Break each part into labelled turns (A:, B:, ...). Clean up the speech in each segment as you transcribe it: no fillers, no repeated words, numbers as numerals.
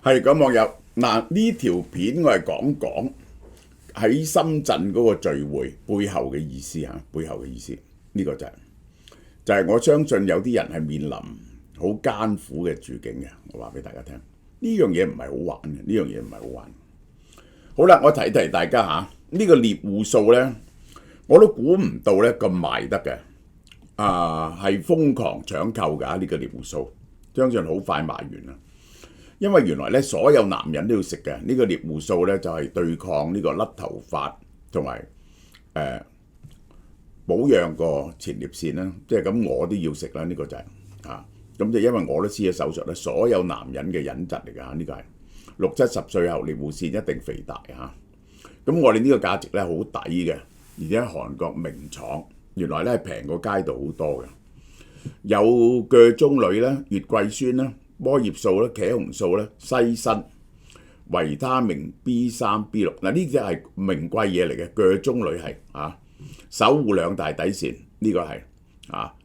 A: 係咁網友嗱，呢條片我係講喺深圳嗰個聚會背後嘅意思嚇，背後嘅意思呢個就係我相信有啲人係面臨好艱苦嘅處境嘅。我話俾大家聽，呢樣嘢唔係好玩嘅，呢樣嘢唔係好玩。好啦，我提提大家嚇，呢個獵戶數呢，我都估唔到呢咁賣得嘅，係瘋狂搶購㗎呢個獵戶數，相信好快賣完啦。因為原來咧所有男人都要食嘅，呢個獵戶素咧就係對抗呢個甩頭髮同埋保養個前列腺啦，即係咁我都要食啦，呢個就係咁就因為我都施咗手術咧，所有男人嘅隱疾嚟㗎，呢個係60-70歲後獵戶腺一定肥大嚇。咁我哋呢個價值咧好抵嘅，而且韓國名廠原來咧係平過街道好多嘅，有腳中鋁啦、月桂酸啦、摩葉素啦、茄紅素啦、西砷、維他命 B3、B6，嗱呢啲係名貴嘢嚟嘅，腳中鋁係守護兩大底線，呢個係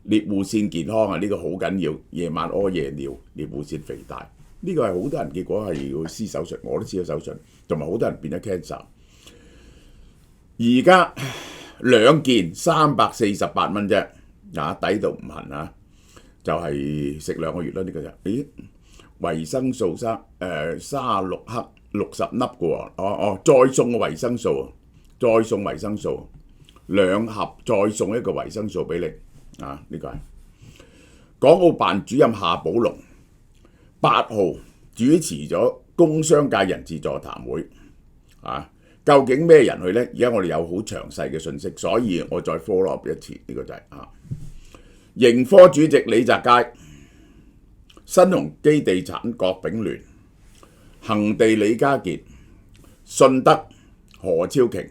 A: 獵戶腺健康啊，呢個好緊要，夜晚屙夜尿，獵戶腺肥大，呢個係好多人結果係要施手術，我都施咗手術，同埋好多人變咗 cancer。而家2件348蚊啫，抵到唔行啊！就係食2個月啦，呢個就維生素36克60粒嘅喎，再送個維生素，再送維生素2盒，再送一個維生素俾你呢個係港澳辦主任夏寶龍8號主持咗工商界人事座談會究竟咩人去呢？而家我哋有好詳細嘅信息，所以我再 follow up 一次，呢個就係盈科主席李澤楷、新鴻基地產郭炳聯、恒地李家傑、信德何超瓊、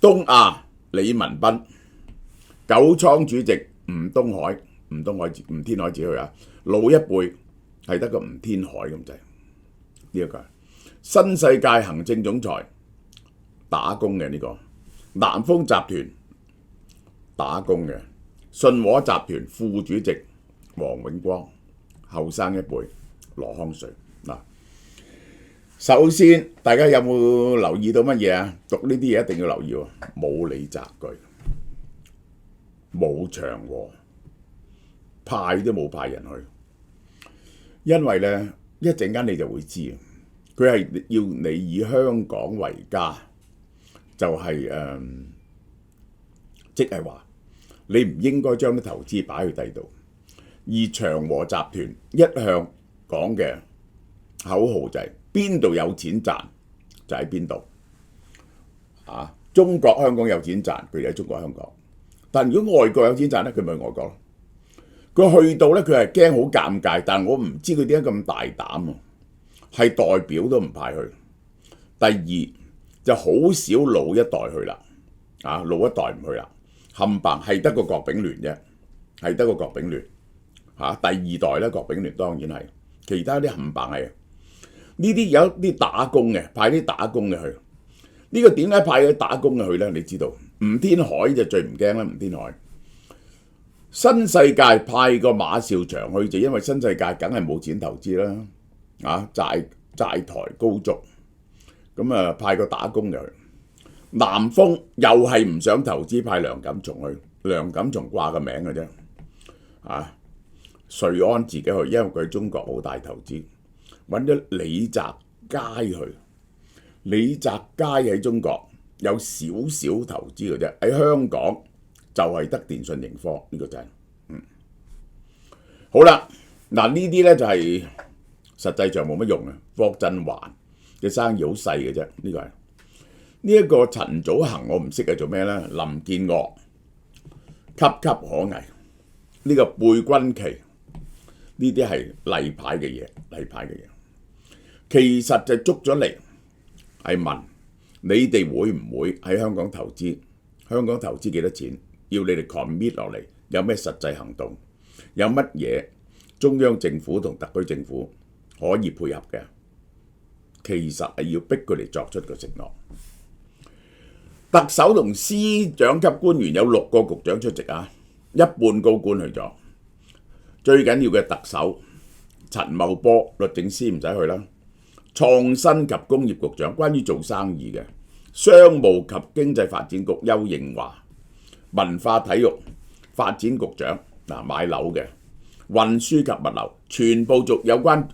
A: 東亞李文斌、九倉主席吳天海自去老一輩係得個吳天海咁滯，呢一個新世界行政總裁打工嘅，呢個南豐集團打工嘅，信和集團副主席黃永光，後生一輩羅康瑞首先大家有冇留意到乜嘢啊？讀呢啲嘢一定要留意喎，冇李澤鉅，冇長和，派都冇派人去，因為呢，一陣間你就會知，佢係要你以香港為家，就係即係話你唔應該將啲投資擺去第度。而長和集團一向講嘅口號就係邊度有錢賺就喺邊度中國香港有錢賺，佢就喺中國香港。但如果外國有錢賺咧，佢咪去外國咯。佢去到咧，佢係驚好尷尬，但我唔知佢點解咁大膽係代表都唔派去。第二就好少老一代去啦，老一代唔去啦，冚唪唥係得個郭炳聯啫，係得個郭炳聯第二代咧，郭炳聯當然係，其他啲冚唪唥係呢啲有啲打工嘅，派啲打工嘅去。呢個點解派啲打工嘅去咧？你知道吳天海就最唔驚啦，吳天海。新世界派個馬紹祥去就因為新世界梗係冇錢投資啦，債台高築，咁派個打工嘅去。南豐又係唔想投資，派梁錦松去，梁錦松掛個名嘅啫，瑞安自己去，因為佢喺中國冇大投資，揾咗李澤楷去。李澤楷喺中國有少少投資嘅啫，喺香港就係得電訊盈科，呢個就係好啦。嗱呢啲咧就係實際上冇乜用嘅。霍震華嘅生意好細嘅啫，呢個係呢一個陳祖恒我唔識係做咩咧？林建岳岌岌可危，呢個貝君奇呢啲係例牌嘅嘢，例牌嘅嘢。其實就捉咗嚟係問你哋會唔會喺香港投資？香港投資幾多錢？要你哋 commit 落嚟，有咩實際行動？有乜嘢中央政府同特區政府可以配合嘅？其實係要逼佢哋作出個承諾。特首同司長級官員有6個局長出席一半高官去咗。最緊要嘅特首陳茂波律政司唔使去啦，創新及工業局長關於做生意嘅，商務及經濟發展局丘應樺，文化體育發展局長買樓嘅，運輸及物流全部有關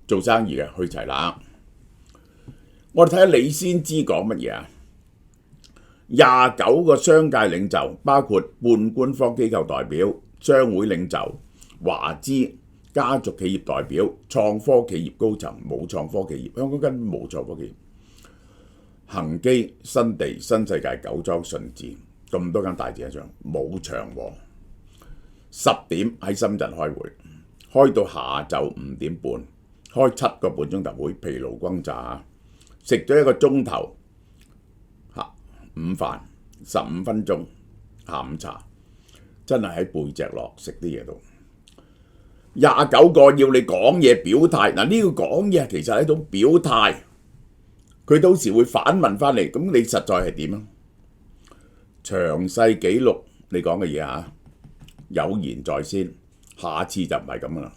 A: 做生意嘅去齊啦。我哋睇下李先知講乜嘢啊？29個商界領袖，包括半官方機構代表、商會領袖、華資家族企業代表、創科企業高層，冇創科企業，香港根本冇創科企業。恒基、新地、新世界、九莊、順治咁多間大展商冇長和，10點喺深圳開會，開到下晝5點半，開7個半鐘頭會，疲勞轟炸，食咗1個鐘頭午飯，15分鐘下午茶，真係喺背脊落食啲嘢度。29個要你講嘢表態，嗱呢個講嘢其實係一種表態，佢到時會反問翻嚟，咁你實在係點啊？詳細記錄你講嘅嘢嚇，有言在先，下次就唔係咁啦。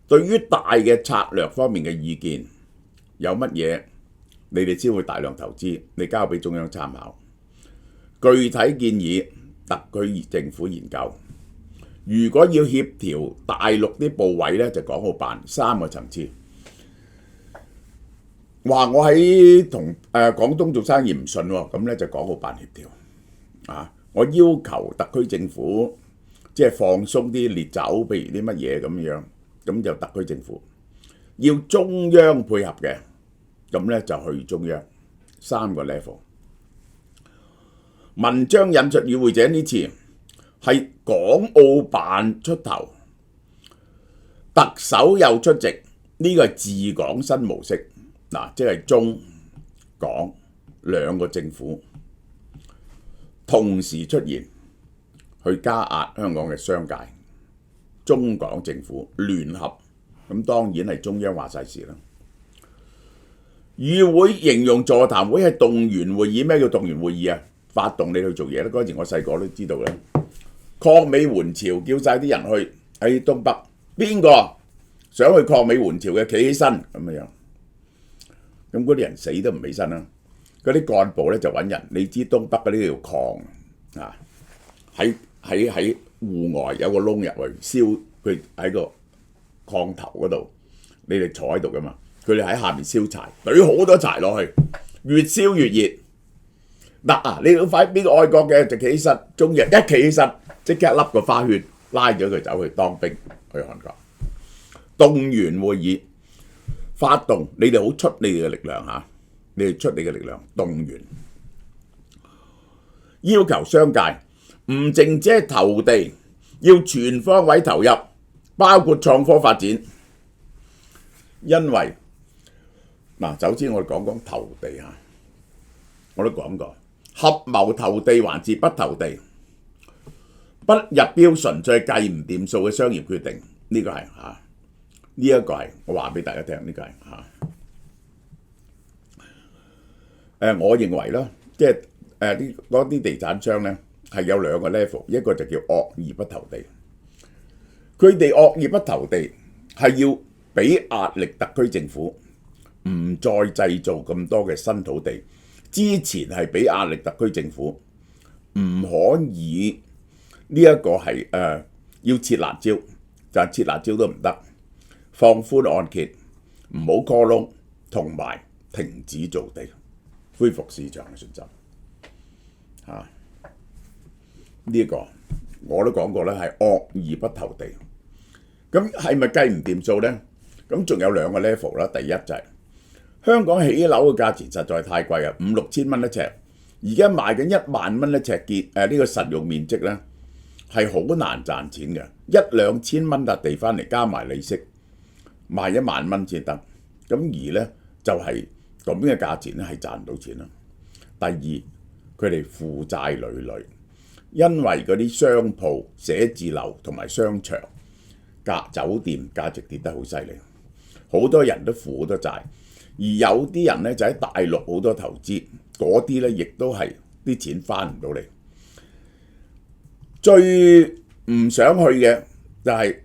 A: 對於大嘅策略方面嘅意見，有乜嘢你哋先會大量投資，你交俾中央參考。具體建議特區政府研究。如果要協調大陸啲部委呢，就港澳辦3個層次。話我喺同廣東做生意唔順喎，咁呢就港澳辦協調。我要求特區政府即係放鬆啲烈酒，譬如啲乜嘢咁樣，咁就特區政府要中央配合嘅，咁呢就去中央3個 level。文章引述與會者呢次係港澳辦出頭，特首又出席，呢個係治港新模式，即係中港2個政府同時出現，去加壓香港嘅商界，中港政府聯合，咁當然係中央話晒事啦。與會形容座談會係動員會議，咩叫動員會議啊？發動你去做嘢咧，嗰陣時我細個都知道嘅。抗美援朝叫晒啲人去喺東北，邊個想去抗美援朝嘅企起身咁樣，咁嗰啲人死都唔起身啦。嗰啲幹部咧就揾人，你知東北嗰啲叫礦啊，喺戶外有個窿入去燒，佢喺個礦頭嗰度，你哋坐喺度噶嘛，佢哋喺下面燒柴，懟好多柴落去，越燒越熱。你要快邊個愛國嘅就企起身，中日一企起身，即刻笠個花圈，拉咗佢走去當兵去韓國。動員會議，發動你哋好出你哋嘅力量嚇，你哋出你嘅力量動員，要求商界唔淨止係投地，要全方位投入，包括創科發展。因為首先我哋講投地嚇，我都講過。合謀投地還是不投地，不入標純粹計唔掂數嘅商業決定，呢個係呢一個係我話俾大家聽，呢個係我認為啦，即係嗰啲地產商咧係有2個 level， 一個就叫惡意不投地，佢哋惡意不投地係要俾壓力特區政府唔再製造咁多嘅新土地。之前係俾壓力特區政府唔可以呢一個係要設辣椒，就係設辣椒都唔得，放寬按揭，唔好 call loan，同埋停止造地，恢復市場嘅信心。呢個我都講過咧，係惡意不投地。咁係咪計唔掂數呢？咁仲有2個 level 啦。第一就係香港起樓嘅價錢實在太貴啊，5、6千蚊一尺，而家賣緊1萬蚊一尺呢個實用面積咧係好難賺錢嘅，1、2千蚊笪地翻嚟加埋利息，賣1萬蚊先得。咁而咧就係咁嘅價錢咧係賺唔到錢啦。第二，佢哋負債累累，因為嗰啲商鋪、寫字樓同埋商場、酒店價值跌得好犀利，好多人都負好多債。而有啲人咧就喺大陸好多投資，嗰啲咧亦都係啲錢翻唔到嚟。最唔想去嘅就係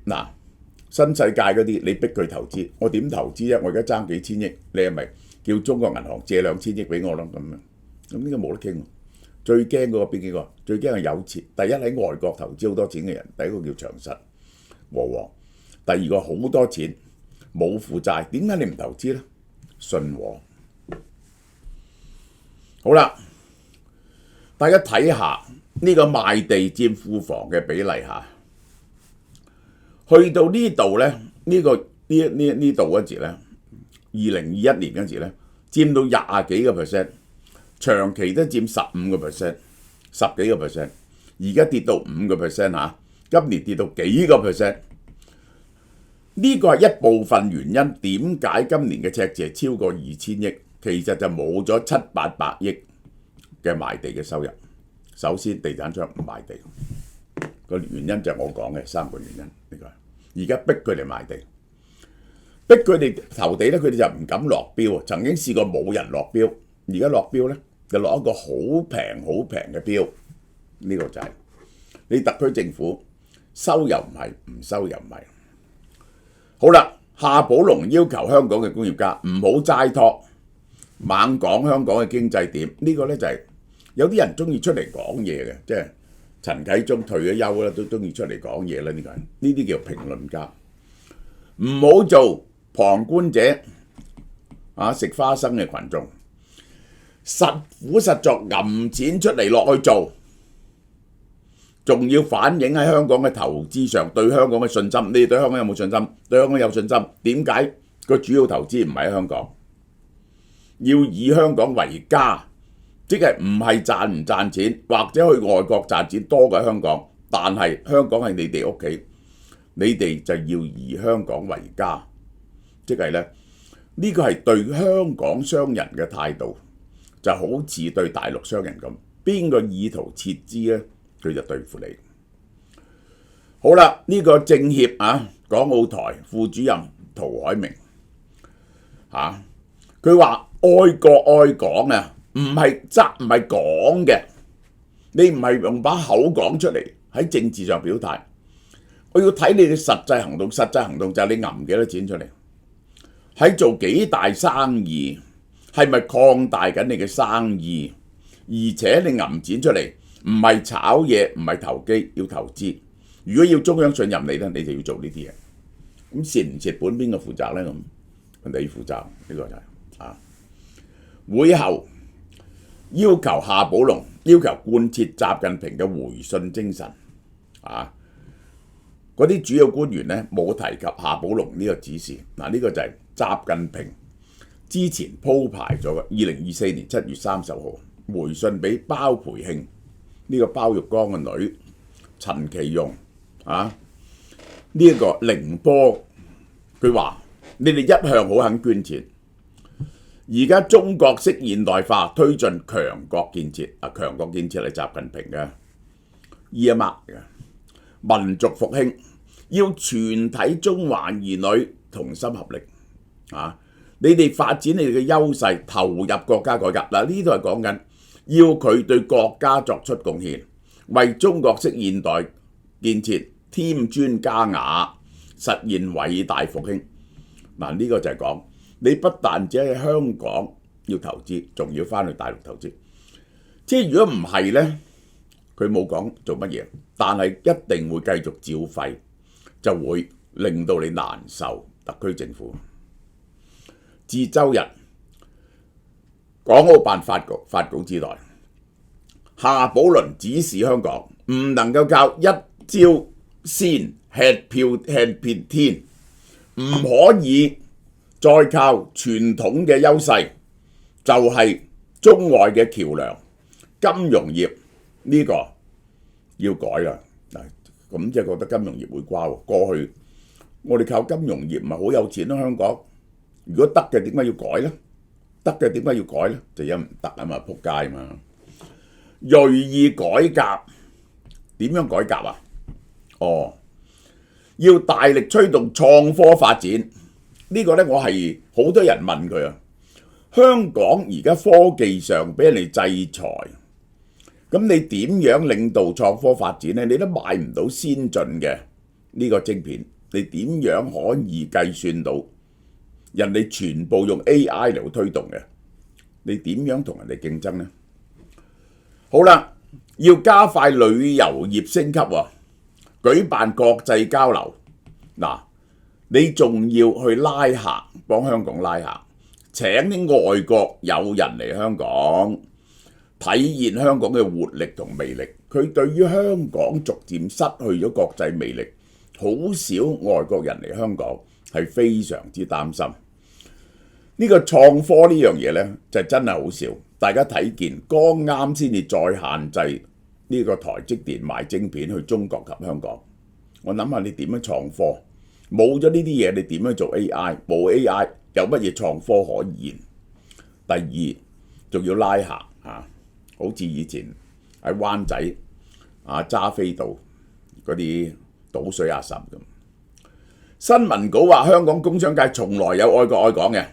A: 新世界嗰啲你逼佢投資，我點投資啫？我而家爭幾千億，你係咪叫中國銀行借2000億俾我咯？咁樣咁呢個冇得傾。最驚嗰個邊幾個？最驚係有錢。第一喺外國投資好多錢嘅人，第一個叫長實和黃。第二個好多錢冇負債，點解你唔投資咧？信和。好啦，大家睇下呢個賣地佔庫房嘅比例嚇，去到呢度咧，呢度嗰時咧，2021年嗰時咧，佔到20幾個 percent， 長期都佔15%，10幾個 percent， 而家跌到5%嚇，今年跌到幾個 percent。呢個係一部分原因，點解今年嘅赤字係超過2000億？其實就冇咗700-800億嘅賣地嘅收入。首先，地產商唔賣地，個原因就係我講嘅3個原因。呢個而家逼佢哋賣地，逼佢哋投地咧，佢哋就唔敢落標。曾經試過冇人落標，而家落標咧就落一個好平嘅標。呢個就係你特區政府收又唔係，唔收又唔係。好啦，夏寶龍要求香港嘅工業家唔好齋托，猛講香港嘅經濟點。呢個咧就係有啲人中意出嚟講嘢嘅，即係陳啟宗退咗休啦，都中意出嚟講嘢啦。呢啲叫評論家，唔好做旁觀者啊！食花生嘅群眾，實苦實作，揞錢出嚟落去做，仲要反映喺香港嘅投資上，對香港嘅信心。你哋對香港有冇信心？對香港有信心，點解個主要投資唔係喺香港？要以香港為家，即係唔係賺唔賺錢，或者去外國賺錢多過香港，但係香港係你哋屋企，你哋就要以香港為家，即係咧呢個係對香港商人嘅態度，就好似對大陸商人咁，邊個意圖撤資咧，佢就對付你。好啦，呢個政協啊，港澳台副主任涂海明佢話愛國愛港啊，唔係講嘅，你唔係用把口講出嚟喺政治上表態，我要睇你嘅實際行動。實際行動就係你揞幾多錢出嚟，喺做幾大生意，係咪擴大緊你嘅生意？而且你揞錢出嚟，唔係炒嘢，唔係投機，要投資。如果要中央信任你咧，你就要做呢啲嘢。咁蝕唔蝕本邊個負責咧？咁你負責，呢個就係會後要求夏寶龍要求貫徹習近平嘅回信精神嗰啲主要官員咧冇提及夏寶龍呢個指示。呢個就係習近平之前鋪排咗嘅2024年7月30號回信俾包培慶呢個包玉剛嘅女陳其容呢一個寧波，佢話你哋一向好肯捐錢，而家中國式現代化推進強國建設，強國建設係習近平嘅 earmark 嘅民族復興，要全體中華兒女同心合力你哋發展你哋嘅優勢，投入國家改革。呢度係講緊要佢對國家作出貢獻，為中國式現代建設添磚加瓦，實現偉大復興。呢個就係講你不但只喺香港要投資，仲要翻去大陸投資。即係如果唔係呢，佢冇講做乜嘢，但係一定會繼續照肺，就會令到你難受。特區政府自周日港澳辦發稿之內，夏寶龍指示香港唔能夠靠一招鮮吃遍天，唔可以再靠傳統嘅優勢，就係中外嘅橋梁金融業，呢個要改啦。咁即係覺得金融業會瓜喎。過去我哋靠金融業唔係好有錢咯，香港。如果得嘅點解要改呢？得嘅點解要改呢？就因唔得啊嘛，仆街嘛。銳意改革，點樣改革啊？要大力推動創科發展。呢個呢，我係好多人問佢香港而家科技上俾人哋制裁，咁你點樣領導創科發展呢？你都買唔到先進嘅呢個晶片，你點樣可以計算到人哋全部用 AI 嚟推動嘅？你點樣同人哋競爭呢？好啦，要加快旅遊業升級喎，舉辦國際交流。嗱，你仲要去拉客，幫香港拉客，請啲外國友人嚟香港，體現香港嘅活力同魅力。佢對於香港逐漸失去咗國際魅力，好少外國人嚟香港係非常之擔心。呢個創科呢樣嘢呢，就真係好笑。大家睇見剛啱先至再限制呢個台積電賣晶片去中國及香港。我諗下你點樣創科？冇咗呢啲嘢，你點樣做 AI？冇 AI 有乜嘢創科可言？第二，仲要拉客啊，好似以前喺灣仔揸飛道嗰啲倒水阿嬸咁。新聞稿話香港工商界從來有愛國愛港嘅，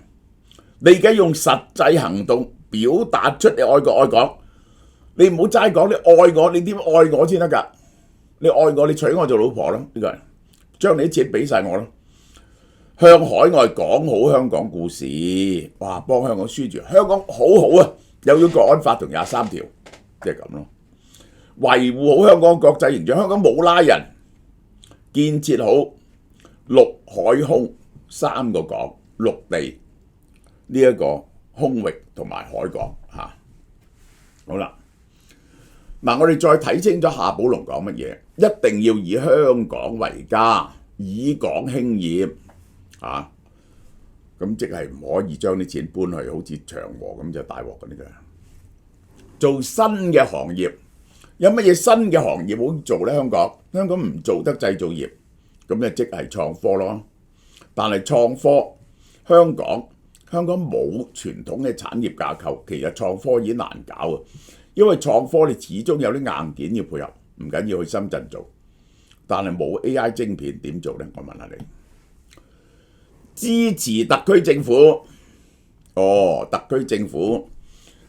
A: 你而家用實際行動表達出你愛國愛港，你唔好齋講你愛我，你點愛我先得㗎？你愛我，你娶我做老婆咯，呢個人將你啲錢俾晒我咯，向海外講好香港故事，哇！幫香港輸住，香港好好啊，又要國安法同23條，即係咁咯。維護好香港國際形象，香港冇拉人，建設好陸海空3個港，陸地呢一個空域同埋海港嚇。好啦，嗱我哋再睇清楚夏寶龍講乜嘢，一定要以香港為家，以港興業嚇。咁即係唔可以將啲錢搬去好似長和咁就大鑊嗰啲嘅。做新嘅行業，有乜嘢新嘅行業好做呢？香港唔做得製造業，咁就即係創科咯。但係創科香港冇傳統嘅產業架構，其實創科已經難搞啊。因為創科你始終有啲硬件要配合，唔緊要去深圳做，但係冇 AI 晶片點做呢？我問下你。支持特區政府，特區政府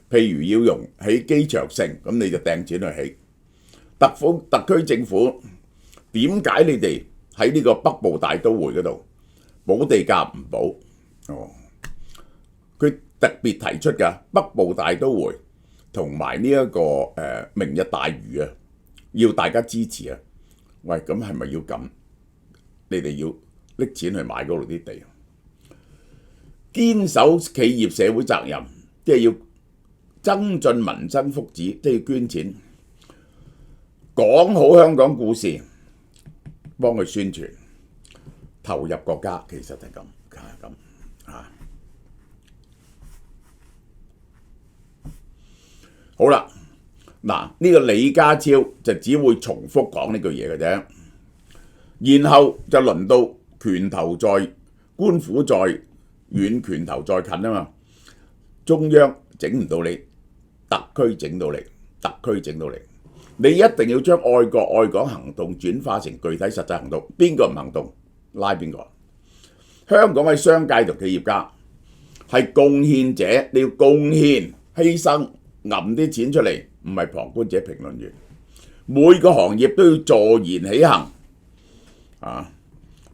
A: 譬如要用起機場城，咁你就掟錢去起。特區政府點解你哋喺呢個北部大都會嗰度補地價唔補？佢特別提出㗎北部大都會同埋呢一個明日大嶼啊，要大家支持啊！喂，咁係咪要咁？你哋要拎錢去買嗰度啲地，堅守企業社會責任，即係要增進民生福祉，即係要捐錢，講好香港故事，幫佢宣傳，投入國家，其實係咁，係咁啊！好啦，嗱呢個李家超就只會重複講呢句嘢嘅啫，然後就輪到拳頭在官府在遠，拳頭在近啊嘛，中央整唔到你，特區整到你，特區整到你，你一定要將愛國愛港行動轉化成具體實際行動，邊個唔行動拉邊個。香港嘅商界同企業家係貢獻者，你要貢獻犧牲，揞啲錢出嚟，唔係旁觀者評論員。每個行業都要坐言起行，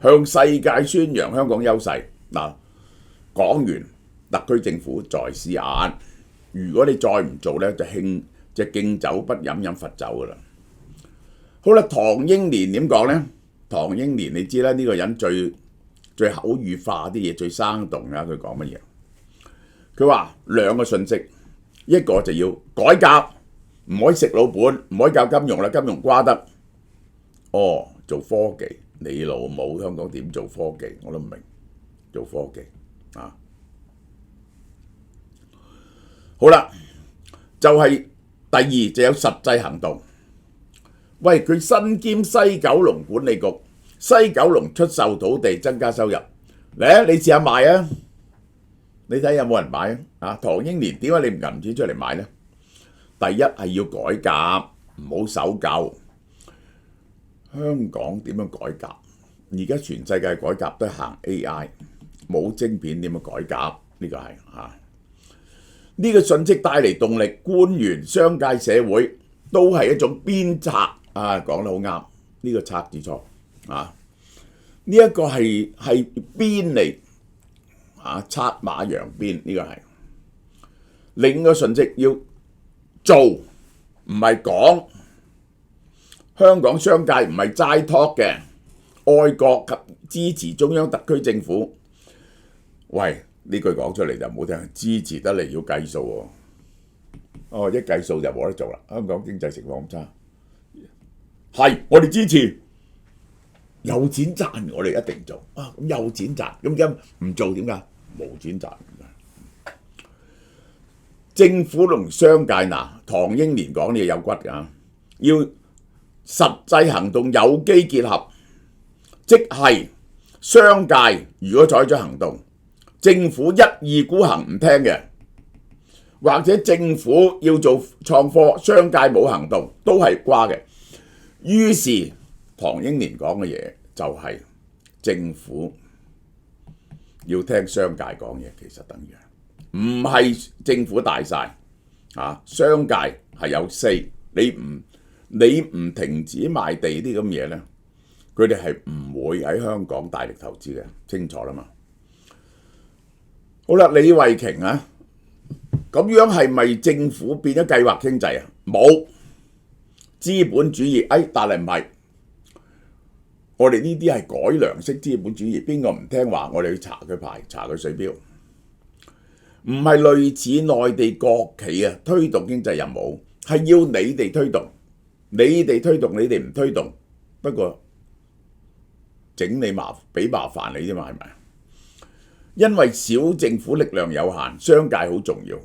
A: 向世界宣揚香港優勢。嗱，講完特區政府在視野，如果你再唔做呢，就敬酒不飲飲罰酒噶啦。好啦，唐英年點講呢？唐英年你知啦，呢個人最口語化啲嘢，最生動啊！佢講乜嘢？佢話兩個信息，一個就要改革，唔可以食老本，唔可以教金融啦，金融瓜得。做科技，你老母香港點做科技？我都唔明，做科技啊！好啦，就係第二就有實際行動。喂，佢身兼西九龍管理局，西九龍出售土地增加收入，嚟你試下賣啊！你睇有冇人買啊？唐英年點解你唔揞錢出嚟買呢？第一係要改革，唔好守舊。香港點樣改革？而家全世界改革都行 AI， 冇晶片點樣改革？呢個係呢個信息帶嚟動力，官員、商界、社會都係一種鞭策啊！講得好啱，呢個策字錯啊！呢一個係鞭嚟啊，策馬揚鞭，呢個係另一個訊息，要做唔係講。香港商界唔係齋 talk 嘅，愛國及支持中央特區政府。喂，呢句講出嚟就唔好聽，支持得嚟要計數喎。哦，一計數就冇得做啦。香港經濟情況咁差，係我哋支持。有錢賺，我哋一定做啊！咁有錢賺，咁而家唔做點解？冇錢賺。政府同商界嗱，唐英年講呢個有骨㗎，要實際行動有機結合，即係商界如果採取行動，政府一意孤行唔聽嘅，或者政府要做創科，商界冇行動，都係瓜嘅。於是唐英年講嘅嘢就係政府要聽商界講嘢，其實等於唔係政府大晒啊，商界係有4，你唔停止賣地啲咁嘢咧，佢哋係唔會喺香港大力投資嘅，清楚啦嘛。好啦，李慧瓊啊，咁樣係咪政府變咗計劃經濟啊？冇資本主義，但係唔係。我哋呢啲係改良式資本主義，邊個唔聽話，我哋去查佢牌，查佢水錶，唔係類似內地國企啊推動經濟任務，係要你哋推動，你哋唔推動，不過整你俾麻煩你啫嘛，係咪？因為小政府力量有限，商界好重要，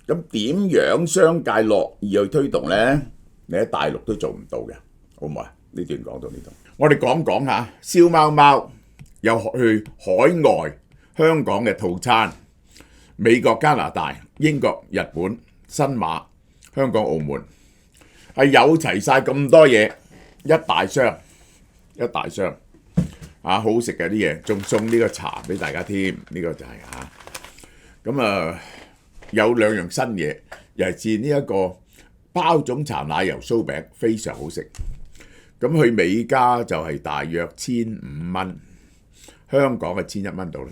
A: 咁點樣商界樂意去推動呢？你喺大陸都做唔到嘅，好唔好啊？呢段講到呢度。我哋講下燒貓貓有去海外香港嘅套餐，美國、加拿大、英國、日本、新馬、香港、澳門係有齊晒咁多嘢，一大箱啊，好食嘅啲嘢，仲送呢個茶俾大家添，呢個就係咁有2樣新嘢，尤其是呢一個包種茶奶油酥餅，非常好食。咁去美加就係大約1500蚊，香港係1100蚊到啦。